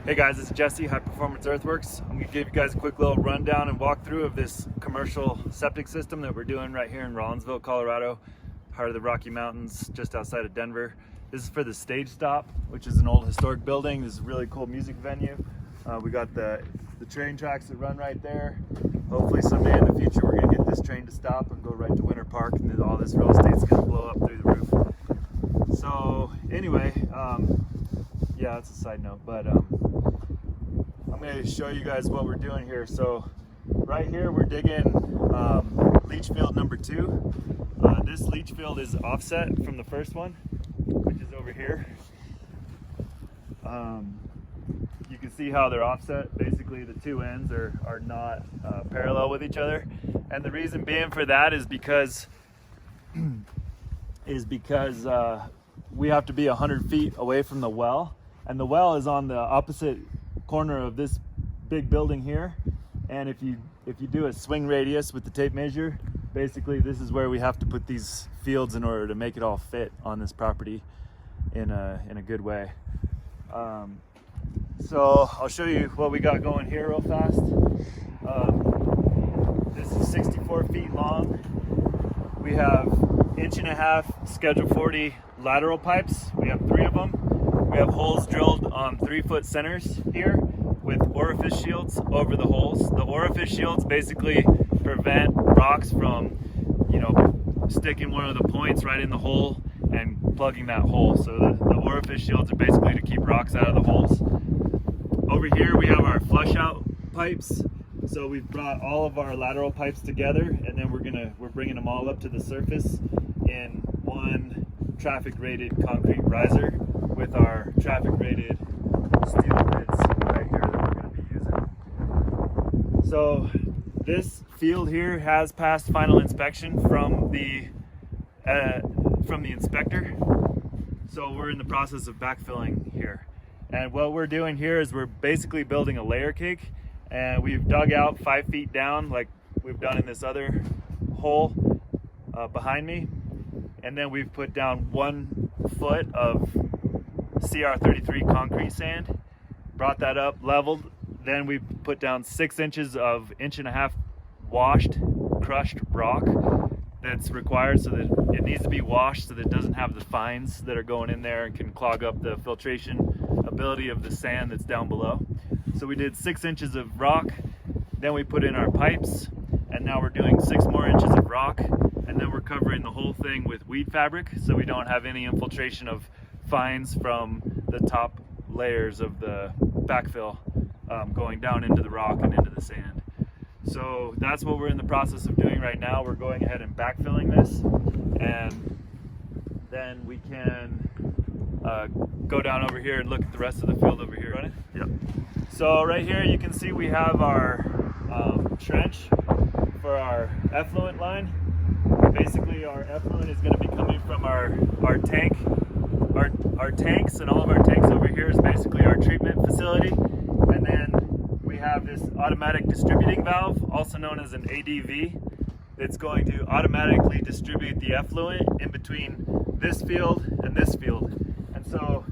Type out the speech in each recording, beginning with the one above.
Hey guys, it's Jesse, High Performance Earthworks. I'm going to give you guys a quick little rundown and walkthrough of this commercial septic system that we're doing right here in Rollinsville, Colorado, heart of the Rocky Mountains, just outside of Denver. This is for the Stage Stop, which is an old historic building. This is a really cool music venue. We got the train tracks that run right there. Hopefully someday in the future we're going to get this train to stop and go right to Winter Park, and then all this real estate's going to blow up through the roof. So anyway, yeah, that's a side note, but I'm going to show you guys what we're doing here. So right here we're digging leach field number 2. This leach field is offset from the first one, which is over here. You can see how they're offset. Basically the two ends are not parallel with each other, and the reason being for that is because we have to be 100 feet away from the well, and the well is on the opposite corner of this big building here. And if you do a swing radius with the tape measure, basically this is where we have to put these fields in order to make it all fit on this property in a good way. So I'll show you what we got going here real fast. This is 64 feet long. We have 1.5 inch Schedule 40 lateral pipes. We have 3 of them. We have holes drilled on 3-foot centers here with orifice shields over the holes. The orifice shields basically prevent rocks from, sticking one of the points right in the hole and plugging that hole. So the orifice shields are basically to keep rocks out of the holes. Over here we have our flush out pipes. So we've brought all of our lateral pipes together, and then we're bringing them all up to the surface in one traffic rated concrete riser with our traffic rated steel bits right here that we're going to be using. So this field here has passed final inspection from the inspector. So we're in the process of backfilling here. And what we're doing here is we're basically building a layer cake, and we've dug out 5 feet down like we've done in this other hole behind me. And then we've put down 1 foot of CR33 concrete sand, brought that up, leveled. Then we put down 6 inches of 1.5 inch washed, crushed rock that's required, so that it needs to be washed so that it doesn't have the fines that are going in there and can clog up the filtration ability of the sand that's down below. So we did 6 inches of rock, then we put in our pipes, and now we're doing 6 more inches of rock, and then we're covering the whole thing with weed fabric so we don't have any infiltration of fines from the top layers of the backfill going down into the rock and into the sand. So that's what we're in the process of doing right now. We're going ahead and backfilling this, and then we can go down over here and look at the rest of the field over here. Running? Yep. So right here you can see we have our trench for our effluent line. Basically our effluent is going to be coming from our tank. Our tanks, and all of our tanks over here is basically our treatment facility. And then we have this automatic distributing valve, also known as an ADV, that's going to automatically distribute the effluent in between this field and this field. And so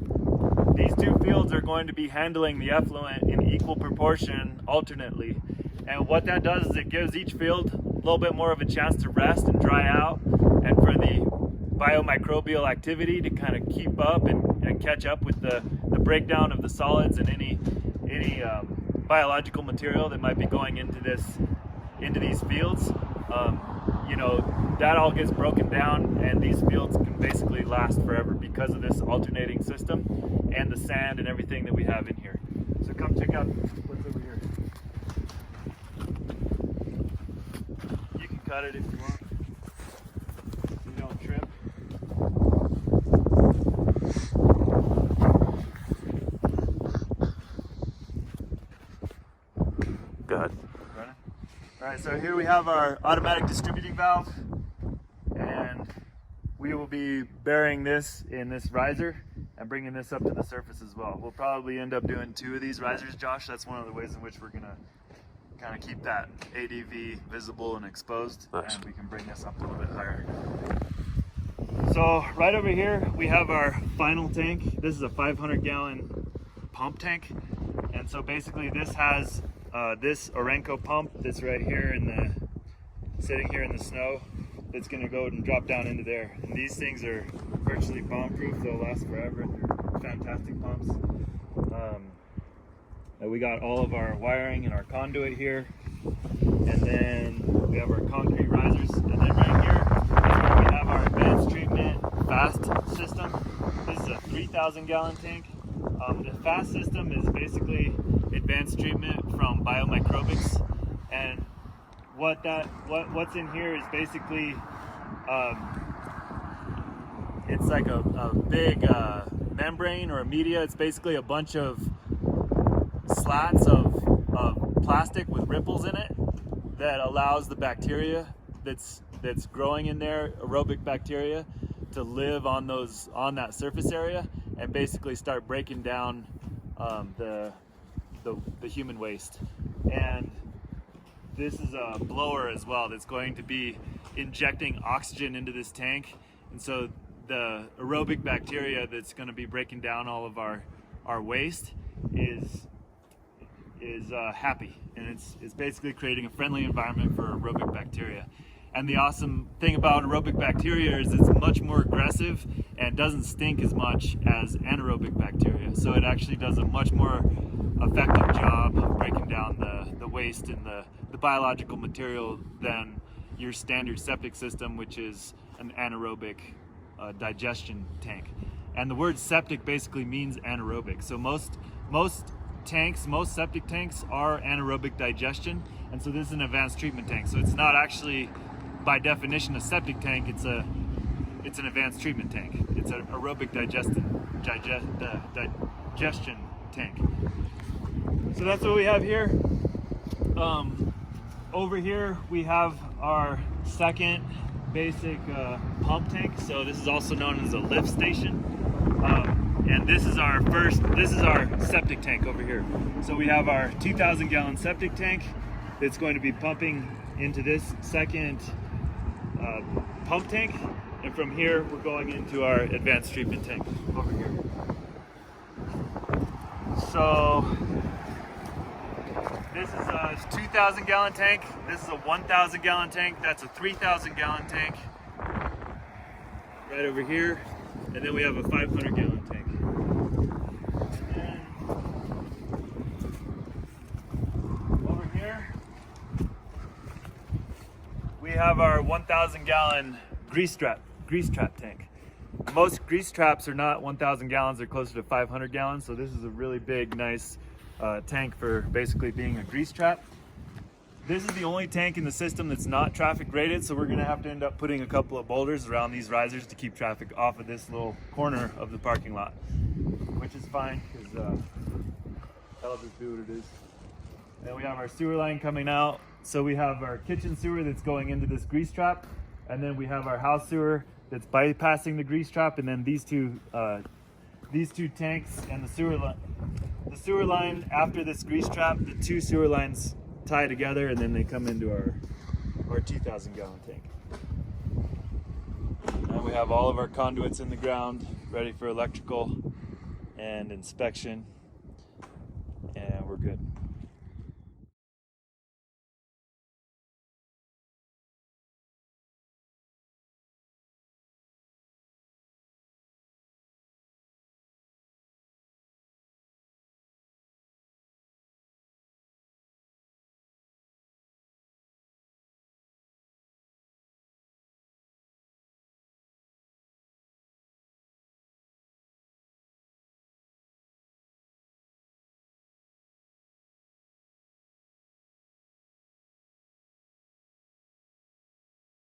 these 2 fields are going to be handling the effluent in equal proportion alternately. And what that does is it gives each field a little bit more of a chance to rest and dry out, and for the biomicrobial activity to kind of keep up and catch up with the breakdown of the solids and any biological material that might be going into these fields. That all gets broken down, and these fields can basically last forever because of this alternating system and the sand and everything that we have in here. So come check out what's over here. You can cut it if you want, so you don't trip. Good. Running. All right, so here we have our automatic distributing valve, and we will be burying this in this riser and bringing this up to the surface as well. We'll probably end up doing 2 of these risers, Josh. That's one of the ways in which we're gonna kind of keep that ADV visible and exposed. Nice. And we can bring this up a little bit higher. So right over here we have our final tank. This is a 500 gallon pump tank. And so basically this has this Orenco pump that's right here sitting here in the snow. It's going to go and drop down into there. And these things are virtually bomb-proof. They'll last forever. They're fantastic pumps. And we got all of our wiring and our conduit here. And then we have our concrete risers. And then right here is where we have our advanced treatment fast system. This is a 3,000 gallon tank. The fast system is basically advanced treatment from biomicrobics. And what's in here is basically it's like a big membrane or a media. It's basically a bunch of slats of plastic with ripples in it that allows the bacteria that's growing in there, aerobic bacteria, to live on that surface area and basically start breaking down the human waste. And this is a blower as well that's going to be injecting oxygen into this tank, and so the aerobic bacteria that's going to be breaking down all of our waste is happy, and it's basically creating a friendly environment for aerobic bacteria. And the awesome thing about aerobic bacteria is it's much more aggressive and doesn't stink as much as anaerobic bacteria, so it actually does a much more effective job of breaking down the waste and the biological material than your standard septic system, which is an anaerobic digestion tank. And the word septic basically means anaerobic. So most septic tanks are anaerobic digestion, and so this is an advanced treatment tank. So it's not actually by definition a septic tank, it's an advanced treatment tank. It's an aerobic digestion tank. So that's what we have here. Over here we have our second basic pump tank. So this is also known as a lift station. And this is our septic tank over here. So we have our 2,000 gallon septic tank that's going to be pumping into this second pump tank. And from here, we're going into our advanced treatment tank over here. So this is a 2,000 gallon tank. This is a 1,000 gallon tank. That's a 3,000 gallon tank right over here. And then we have a 500 gallon tank. And over here, we have our 1,000 gallon grease trap tank. Most grease traps are not 1,000 gallons, they're closer to 500 gallons. So this is a really big, nice tank for basically being a grease trap. This is the only tank in the system that's not traffic rated, so we're gonna have to end up putting a couple of boulders around these risers to keep traffic off of this little corner of the parking lot, which is fine, because that'll just do what it is. And we have our sewer line coming out. So we have our kitchen sewer that's going into this grease trap, and then we have our house sewer that's bypassing the grease trap, and then these two tanks and the sewer line. The sewer line after this grease trap, the two sewer lines tie together, and then they come into our 2,000 gallon tank. And we have all of our conduits in the ground ready for electrical and inspection.